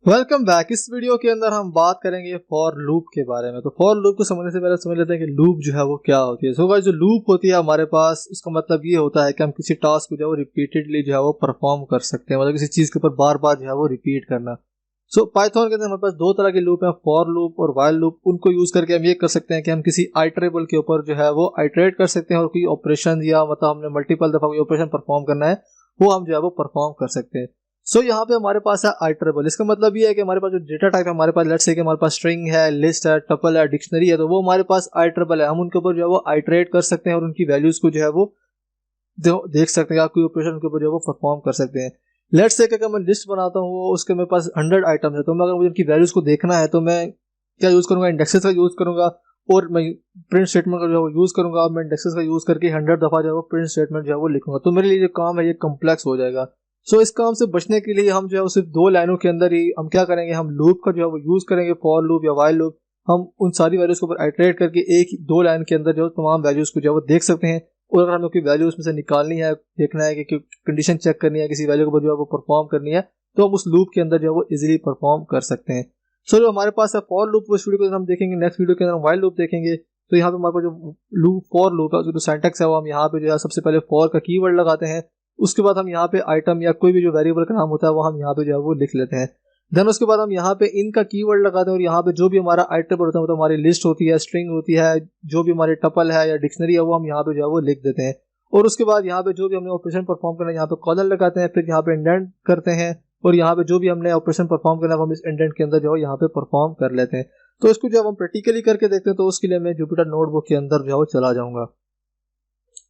Welcome back. इस video के अंदर हम बात करेंगे फॉर लूप के बारे में। तो फॉर लूप को समझने से पहले समझ लेते हैं कि लूप जो है वो क्या होती है। सो गाइस, जो लूप होती है हमारे पास, उसका मतलब ये होता है कि हम किसी टास्क को जो है वो रिपीटेडली जो है वो परफॉर्म कर सकते हैं, मतलब किसी चीज के ऊपर बार बार जो है वो रिपीट करना। सो पाइथन के अंदर हमारे पास दो तरह के लूप हैं, फॉर लूप और व्हाइल लूप। उनको यूज करके हम ये कर सकते हैं कि हम किसी आइटरेबल के ऊपर जो है वो आइटरेट कर सकते हैं और कोई ऑपरेशन या मतलब हमने मल्टीपल दफा कोई ऑपरेशन परफॉर्म करना है वो हम जो है वो परफॉर्म कर सकते हैं। सो यहाँ पे हमारे पास है आइटरेबल। इसका मतलब ये है कि हमारे पास जो डेटा टाइप है, हमारे पास लेट्स से कि हमारे पास स्ट्रिंग है, लिस्ट है, टपल है, डिक्शनरी है, तो वो हमारे पास आइटरेबल है। हम उनके ऊपर जो है वो आइटरेट कर सकते हैं और उनकी वैल्यूज को जो है वो देख सकते हैं, या कोई ऑपरेशन के ऊपर जो है वो परफॉर्म कर सकते हैं। लेट्स से कि अगर मैं लिस्ट बनाता हूँ, उसके मेरे पास 100 आइटम्स है, तो मैं अगर मुझे उनकी वैल्यूज को देखना है तो मैं क्या यूज करूंगा, इंडेक्सेस का यूज करूंगा और मैं प्रिंट स्टेटमेंट का जो है वो यूज करूंगा। और मैं इंडेक्सेस का यूज करके 100 दफा जो है वो प्रिंट स्टेटमेंट जो है वो लिखूंगा, तो मेरे लिए जो काम है ये कम्प्लेक्स हो जाएगा। सो इस काम से बचने के लिए हम जो है सिर्फ दो लाइनों के अंदर ही हम क्या करेंगे, हम लूप का जो है वो यूज करेंगे, फॉर लूप या व्हाइल लूप। हम उन सारी वैल्यूज के ऊपर आइटरेट करके एक दो लाइन के अंदर जो तमाम वैल्यूज को जो है वो देख सकते हैं। और अगर हमें कोई वैल्यू उसमें से निकालनी है, देखना है कि कंडीशन चेक करनी है, किसी वैल्यू को जो है वो परफॉर्म करनी है, तो हम उस लूप के अंदर जो है वो इजीली परफॉर्म कर सकते हैं। सो जो हमारे पास है फॉर लूप, उस वीडियो को हम देखेंगे। नेक्स्ट वीडियो के अंदर हम व्हाइल लूप देखेंगे। तो यहाँ पे हमारे पास जो लूप फॉर लूप है, जो सिंटैक्स है वो हम यहाँ पे जो है सबसे पहले फॉर का कीवर्ड लगाते हैं। उसके बाद हम यहाँ पे आइटम या कोई भी जो वेरिएबल का नाम होता है वो हम यहाँ पे जो है वो लिख लेते हैं। देन उसके बाद हम यहाँ पे इनका कीवर्ड लगाते हैं और यहाँ पे जो भी हमारा आइटम होता है, मतलब हमारी लिस्ट होती है, स्ट्रिंग होती है, जो भी हमारी टपल है या डिक्शनरी है, वो हम यहाँ पे जो है वो लिख देते हैं। और उसके बाद यहाँ पे जो भी हमने ऑपरेशन परफॉर्म करना है, यहाँ पे कॉलन लगाते हैं, फिर यहाँ पे इंडेंट करते हैं और यहाँ पे जो भी हमने ऑपरेशन परफॉर्म करना है हम इस इंडेंट के अंदर जो है यहाँ पे परफॉर्म कर लेते हैं। तो इसको जब हम प्रैक्टिकली करके देखते हैं तो उसके लिए मैं जुपिटर नोटबुक के अंदर जो है वो चला जाऊंगा।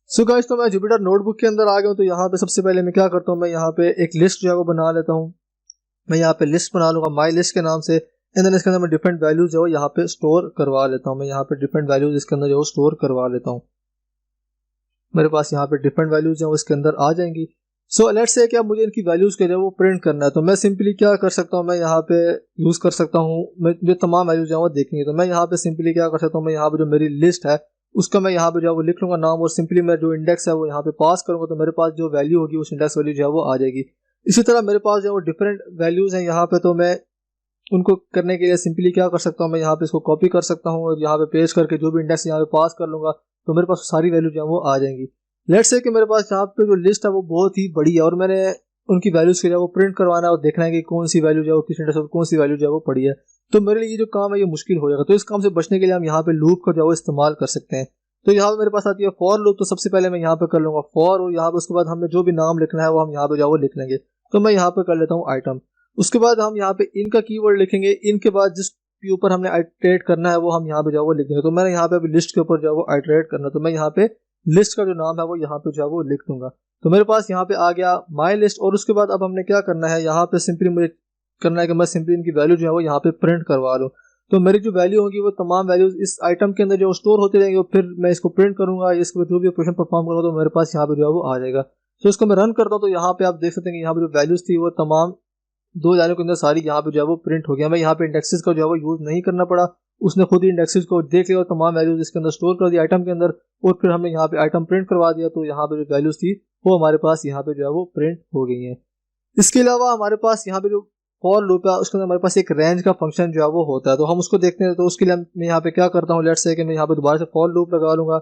सो गाइस, तो मैं जुपिटर नोटबुक के अंदर आ गया हूँ। तो यहाँ पे सबसे पहले मैं क्या करता हूँ, मैं यहाँ पे एक लिस्ट जो है वो बना लेता हूँ। मैं यहाँ पे लिस्ट बना लूंगा माई लिस्ट के नाम से। एंड देन इसके अंदर मैं डिफरेंट वैल्यूज जो है यहाँ पे स्टोर करवा लेता हूँ। मैं यहाँ पे डिफरेंट वैल्यूज इसके अंदर जो स्टोर करवा लेता हूँ। मेरे पास यहाँ पे डिफरेंट वैल्यूज हैं वो इसके अंदर आ जाएंगी। सो लेट्स से क्या मुझे इनकी वैल्यूज के जो है वो प्रिंट करना है, तो मैं सिंपली क्या कर सकता हूँ, मैं यहाँ पे यूज कर सकता हूँ, मैं जो तमाम वैल्यूज हैं वो देखेंगे। तो मैं यहाँ पे सिंपली क्या कर सकता हूँ, मैं यहाँ पे जो मेरी लिस्ट है उसका मैं यहाँ पे जो है वो लिख लूंगा नाम, और सिंपली मैं जो इंडेक्स है वो यहाँ पे पास करूंगा, तो मेरे पास जो वैल्यू होगी उस इंडेक्स वैल्यू जो है वो आ जाएगी। इसी तरह मेरे पास जो है वो डिफरेंट वैल्यूज हैं यहाँ पे, तो मैं उनको करने के लिए सिंपली क्या कर सकता हूँ, मैं यहाँ पे इसको कॉपी कर सकता हूँ और यहाँ पे पेस्ट करके जो भी इंडेक्स यहाँ पे पास कर लूंगा, तो मेरे पास सारी वैल्यू जो है वो आ जाएंगी। लेट्स से कि मेरे पास यहाँ पे जो लिस्ट है वो बहुत ही बड़ी है और मैंने उनकी वैल्यूज के जो है वो प्रिंट करवाना है और देखना है कि कौन सी वैल्यू जो है वो किस इंडेक्स पर कौन सी वैल्यू जो है वो पड़ी है। तो मेरे लिए ये जो काम है ये मुश्किल हो जाएगा। तो इस काम से बचने के लिए हम यहाँ पे लूप का जो है वो इस्तेमाल कर सकते हैं। तो यहाँ पे मेरे पास आती है फॉर लूप। तो सबसे पहले मैं यहाँ पे कर लूंगा फॉर, और यहाँ पे उसके बाद हमें जो भी नाम लिखना है वो हम यहाँ पे जो है वो लिख लेंगे। तो मैं यहाँ पे कर लेता हूँ आइटम। उसके बाद हम यहाँ पे इनका कीवर्ड लिखेंगे। इनके बाद जिस के ऊपर हमने आइटरेट करना है वो हम यहाँ पे जो है वो लिख देंगे। तो मैंने यहाँ पे अभी लिस्ट के ऊपर जो है वो आइटरेट करना है, तो मैं यहाँ पे लिस्ट का जो नाम है वो यहाँ पे जो है वो लिख दूंगा। तो मेरे पास यहाँ पे आ गया माई लिस्ट। और उसके बाद अब हमने क्या करना है, यहाँ पे सिंपली मुझे करना है कि मैं सिंपली इनकी वैल्यू जो है वो यहाँ पे प्रिंट करवा लूँ। तो मेरी जो वैल्यू होगी वो तमाम वैल्यूज इस आइटम के अंदर जो स्टोर होते रहेंगे, और फिर मैं इसको प्रिंट करूंगा, इसके जो भी ऑपरेशन परफॉर्म करूंगा तो मेरे पास यहाँ पे जो है वो आ जाएगा। तो इसको मैं रन करता हूँ तो यहाँ पे आप देख सकते हैं कि यहाँ पे जो वैल्यूज थी वो तमाम दो लाइनों के अंदर सारी यहाँ पे जो है वो प्रिंट हो गया। मैं यहाँ पे इंडेक्सेस का जो है वो यूज नहीं करना पड़ा, उसने खुद ही इंडेक्सेस को देख लिया और तमाम वैल्यूज इसके अंदर स्टोर कर दिया आइटम के अंदर, और फिर हमने यहाँ पे आइटम प्रिंट करवा दिया। तो यहाँ पे जो वैल्यूज थी वो हमारे पास यहाँ पे जो है वो प्रिंट हो गई है। इसके अलावा हमारे पास यहाँ पे जो फॉर लूप है उसके अंदर हमारे पास एक रेंज का फंक्शन जो है वो होता है, तो हम उसको देखते हैं। तो उसके लिए मैं यहाँ पे क्या करता हूँ, लेट्स से कि मैं यहाँ पे दोबारा से फॉर लूप लगा लूंगा।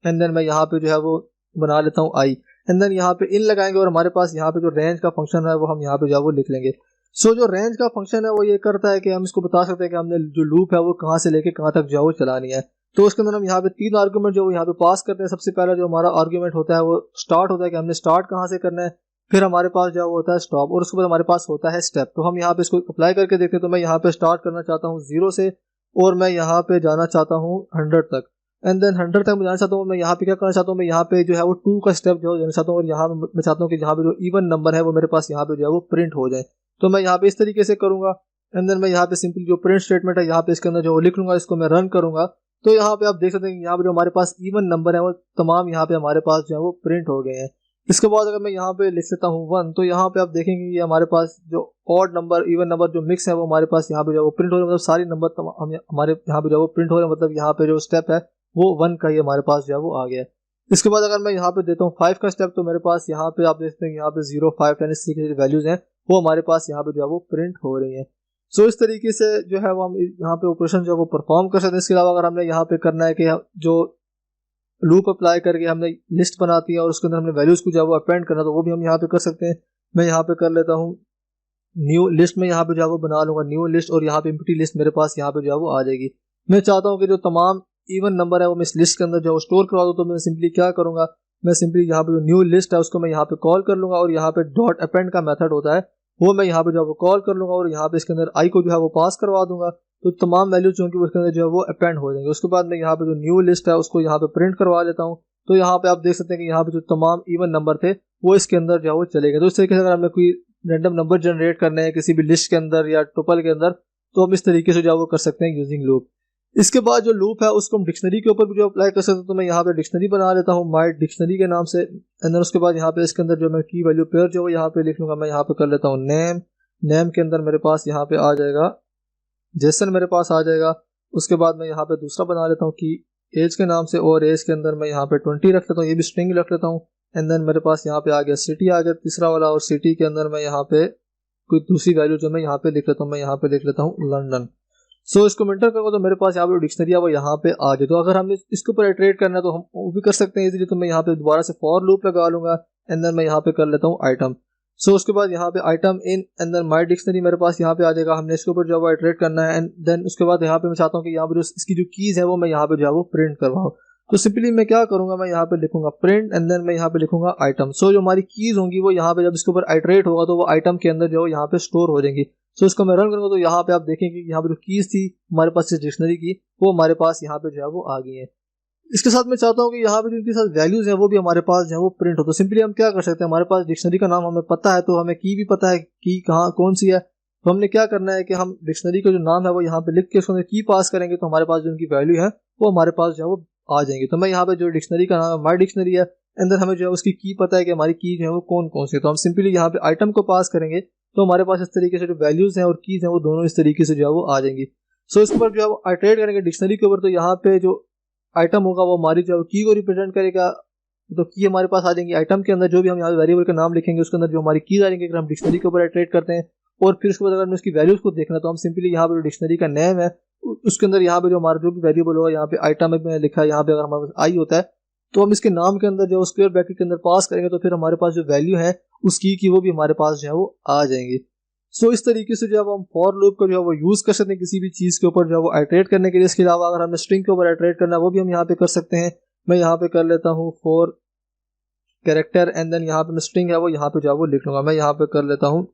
एंड देन मैं यहाँ पे जो है वो बना लेता हूँ आई। एंड देन यहाँ पे इन लगाएंगे और हमारे पास यहाँ पे जो रेंज का फंक्शन है वो हम यहाँ पे जो है वो लिख लेंगे। सो जो रेंज का फंक्शन है वो ये करता है कि हम इसको बता सकते हैं कि हमने जो लूप है वो कहाँ से लेके कहाँ तक जो है वो चलानी है। तो उसके अंदर हम यहाँ पे तीन आर्गुमेंट जो यहाँ पे पास करते हैं। सबसे पहला जो हमारा आर्गुमेंट होता है वो स्टार्ट होता है कि हमने स्टार्ट कहाँ से करना है। फिर हमारे पास जो होता है स्टॉप, और उसके बाद हमारे पास होता है स्टेप। तो हम यहाँ पे इसको अप्लाई करके देखते हैं। तो मैं यहाँ पे स्टार्ट करना चाहता हूँ 0 से, और मैं यहाँ पे जाना चाहता हूँ 100 तक। एंड देन 100 तक मैं जाना चाहता हूँ। मैं यहाँ पे क्या करना चाहता हूँ, मैं यहाँ पे जो है वो 2 का स्टेप जो जाना चाहता हूँ, और यहाँ मैं चाहता हूँ कि यहाँ पे जो इवन नंबर है वो मेरे पास यहाँ पे जो है वो प्रिंट हो जाए। तो मैं यहाँ पे इस तरीके से करूंगा। एंड देन मैं यहाँ पे सिंपली जो प्रिंट स्टेटमेंट है यहाँ पे इसके अंदर जो लिख लूंगा, इसको मैं रन करूंगा। तो यहाँ पे आप देख सकते हैं यहाँ पे जो हमारे पास इवन नंबर है वो तमाम यहाँ पे हमारे पास जो है वो प्रिंट हो गए हैं। इसके बाद अगर मैं यहाँ पे लिख देता हूँ 1, तो यहाँ पे आप देखेंगे कि हमारे पास जो ऑड नंबर इवन नंबर जो मिक्स है वो हमारे पास यहाँ पे जो प्रिंट हो रहे हैं, मतलब सारी नंबर हमारे यहाँ पे जो वो प्रिंट हो रहे हैं, मतलब यहाँ पे जो स्टेप है वो 1 का ही हमारे पास जो है वो आ गया है। इसके बाद अगर मैं यहाँ पे देता हूँ 5 का स्टेप, तो मेरे पास यहाँ पे आप देखते हैं यहाँ पे 0, 5, 10, 6 की वैल्यूज हैं वो हमारे पास यहाँ पे जो है वो प्रिंट हो रही है। सो इस तरीके से जो है वो हम यहाँ पे ऑपरेशन जो है वो परफॉर्म कर सकते हैं। इसके अलावा अगर हमने यहाँ पे करना है कि जो लूप अप्लाई करके हमने लिस्ट बनाती है और उसके अंदर हमने वैल्यूज को जो है वो अपेंड करना, तो वो भी हम यहाँ पे कर सकते हैं। मैं यहाँ पे कर लेता हूँ न्यू लिस्ट में, यहाँ पे जो है वो बना लूंगा न्यू लिस्ट, और यहाँ पे एम्प्टी लिस्ट मेरे पास यहाँ पे जो है वो आ जाएगी। मैं चाहता हूँ कि जो तमाम इवन नंबर है वो मैं इस लिस्ट के अंदर जो स्टोर करवा दूँ, तो मैं सिंपली क्या करूँगा, मैं सिंपली यहाँ पे जो न्यू लिस्ट है उसको मैं यहाँ पे कॉल कर लूँगा, और यहाँ पे डॉट अपेंड का मेथड होता है वो मैं यहाँ पे जो है वो कॉल कर लूँगा, और यहाँ पे इसके अंदर आई को जो है वो पास करवा दूंगा, तो तमाम वैल्यूज जो होंगी उसके अंदर जो है वो अपेंड हो जाएंगे। उसके बाद मैं यहाँ पे जो न्यू लिस्ट है उसको यहाँ पे प्रिंट करवा लेता हूँ। तो यहाँ पे आप देख सकते हैं कि यहाँ पे जो तमाम इवन नंबर थे वो इसके अंदर जो है वो चले गए। तो इस तरीके से अगर हमें कोई रैंडम नंबर जनरेट करने हैं किसी भी लिस्ट के अंदर या टुपल के अंदर, तो हम इस तरीके से जो है वो कर सकते हैं यूजिंग लूप। इसके बाद जो लूप है उसको हम डिक्शनरी के ऊपर भी जो अप्लाई कर सकते हैं। तो मैं यहाँ पे डिक्शनरी बना लेता हूँ माई डिक्शनरी के नाम से, एंड उसके बाद यहाँ पे इसके अंदर जो मैं की वैल्यू पेयर जो यहाँ पे लिख लूंगा। मैं यहाँ पे कर लेता हूँ नेम, नेम के अंदर मेरे पास यहाँ पे आ जाएगा जेसन, मेरे पास आ जाएगा। उसके बाद मैं यहाँ पे दूसरा बना लेता हूँ कि एज के नाम से, और एज के अंदर मैं यहाँ पे 20 रख लेता हूँ, ये भी स्ट्रिंग रख लेता हूँ। एंड देन मेरे पास यहाँ पे आ गया सिटी आ गया तीसरा वाला, और सिटी के अंदर मैं यहाँ पे कोई दूसरी वैल्यू जो मैं यहाँ पे लिख लेता हूँ, मैं यहाँ पे लिख लेता हूँ लंदन। सो इसको एंटर करूँगा तो मेरे पास यहाँ पे डिक्शनरी है वो यहाँ पे आ गई। तो अगर हमें इसके ऊपर इटरेट करना है तो हम वो भी कर सकते हैं इजीली। तो मैं यहाँ पे दोबारा से फॉर लूप लगा लूंगा, एंड देन मैं यहाँ पे कर लेता हूँ आइटम। सो उसके बाद यहाँ पे item in, and then my dictionary मेरे पास यहाँ पे आ जाएगा। हमने इसके ऊपर जो है इटरेट करना है, एंड देन उसके बाद यहाँ पे मैं चाहता हूँ कि यहाँ पे जो इसकी जो कीज है वो मैं यहाँ पे जो है वो प्रिंट करवाऊँ। तो सिंपली मैं क्या करूंगा, मैं यहाँ पे लिखूंगा प्रिंट, एंड देन मैं यहाँ पे लिखूंगा आइटम। सो जो हमारी कीज होंगी वो यहाँ पे जब इसके ऊपर आइटरेट होगा तो वो आइटम के अंदर जो यहाँ पे स्टोर हो जाएंगी। सो इसको मैं रन करूंगा तो यहाँ पे आप देखेंगे कि यहाँ पे जो कीज थी हमारे पास इस डिक्शनरी की वो हमारे पास यहाँ पे जो है वो आ गई है। इसके साथ मैं चाहता हूँ कि यहाँ पे जो इनके साथ वैल्यूज है वो भी हमारे पास जो है वो प्रिंट हो। तो सिंपली हम क्या कर सकते हैं, हमारे पास डिक्शनरी का नाम हमें पता है, तो हमें की भी पता है की कहाँ कौन सी है। तो हमने क्या करना है कि हम डिक्शनरी का जो नाम है वो यहाँ पे लिख के उसको की पास करेंगे, तो हमारे पास जो उनकी वैल्यू है वो हमारे पास जो है वो आ जाएंगे। तो मैं यहाँ पे जो डिक्शनरी का नाम है माई डिक्शनरी है, अंदर हमें जो है उसकी की पता है कि हमारी की जो है वो कौन कौन सी है। तो हम सिंपली यहाँ पे आइटम को पास करेंगे तो हमारे पास इस तरीके से जो वैल्यूज हैं और कीज हैं वो दोनों इस तरीके से जो है वो आ जाएंगी। सो इसके ऊपर जो है आइटरेट करेंगे डिक्शनरी के ऊपर, तो यहाँ पे जो आइटम होगा वो हमारी जो की को रिप्रेजेंट करेगा। तो की हमारे पास आ जाएंगी। आइटम के अंदर जो भी हम यहाँ वेरिएबल का नाम लिखेंगे उसके अंदर जो हमारी कीज आ जाएंगे। अगर हम डिक्शनरी के ऊपर आइटरेट करते हैं और फिर उसके बाद अगर हमें उसकी वैल्यूज को देखना, तो हम सिंपली यहाँ पे जो डिक्शनरी का नेम है उसके अंदर यहाँ पे जो हमारा जो भी वेरिएबल होगा, यहाँ पे आइटम में लिखा है, यहाँ पे अगर हमारे पास आई होता है तो हम इसके नाम के अंदर जो स्क्वायर ब्रैकेट के अंदर पास करेंगे, तो फिर हमारे पास जो वैल्यू है उस की वो भी हमारे पास जो है वो आ जाएंगी। सो इस तरीके से जब हम फॉर लूप को जो है वो यूज कर सकते हैं किसी भी चीज के ऊपर जो है वो आइटरेट करने के लिए। इसके अलावा अगर हमें स्ट्रिंग के ऊपर आइटरेट करना है वो भी हम यहाँ पे कर सकते हैं। मैं यहाँ पे कर लेता हूँ फॉर कैरेक्टर, एंड देन यहाँ पे मैं स्ट्रिंग है वो यहाँ पे जो है वो लिख लूंगा। मैं यहाँ पे कर लेता हूँ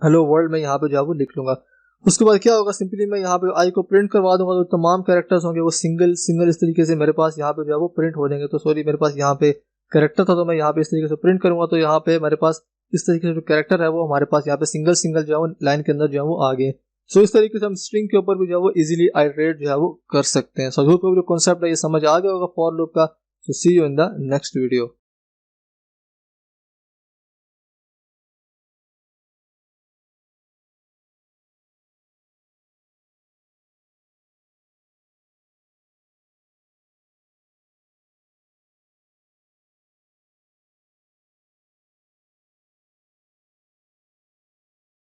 हेलो वर्ल्ड, में यहाँ पे जो है वो लिख लूंगा। उसके बाद क्या होगा, सिंपली मैं यहाँ पे आई को प्रिंट करवा दूंगा, तो तमाम कैरेक्टर्स होंगे वो सिंगल सिंगल इस तरीके से मेरे पास यहाँ पे जो है वो प्रिंट हो जाएंगे। तो सॉरी, मेरे पास यहाँ पे कैरेक्टर था तो मैं यहाँ पे इस तरीके से प्रिंट करूंगा, तो यहाँ पे मेरे पास इस तरीके से जो कैरेक्टर है वो हमारे पास यहाँ पे सिंगल सिंगल जो है वो लाइन के अंदर जो है वो आ गए। सो इस तरीके से हम स्ट्रिंग के ऊपर भी जो है वो इजीली आइटरेट जो है वो कर सकते हैं। सो जो कॉन्सेप्ट है ये समझ आ गया होगा फॉर लूप का। So see you in the next video.